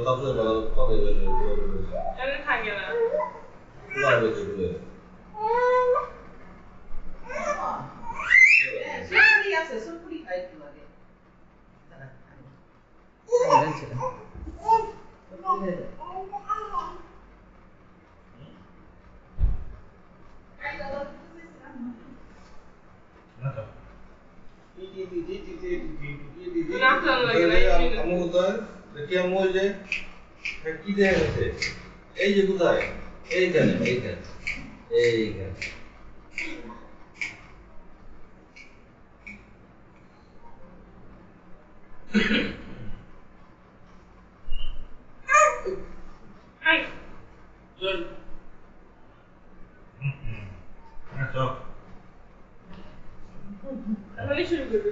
到这个放那个但是看见了。那个对不对？কি দেয়া গেছে এই যে কোথায় এইখানে চল শুরু করবে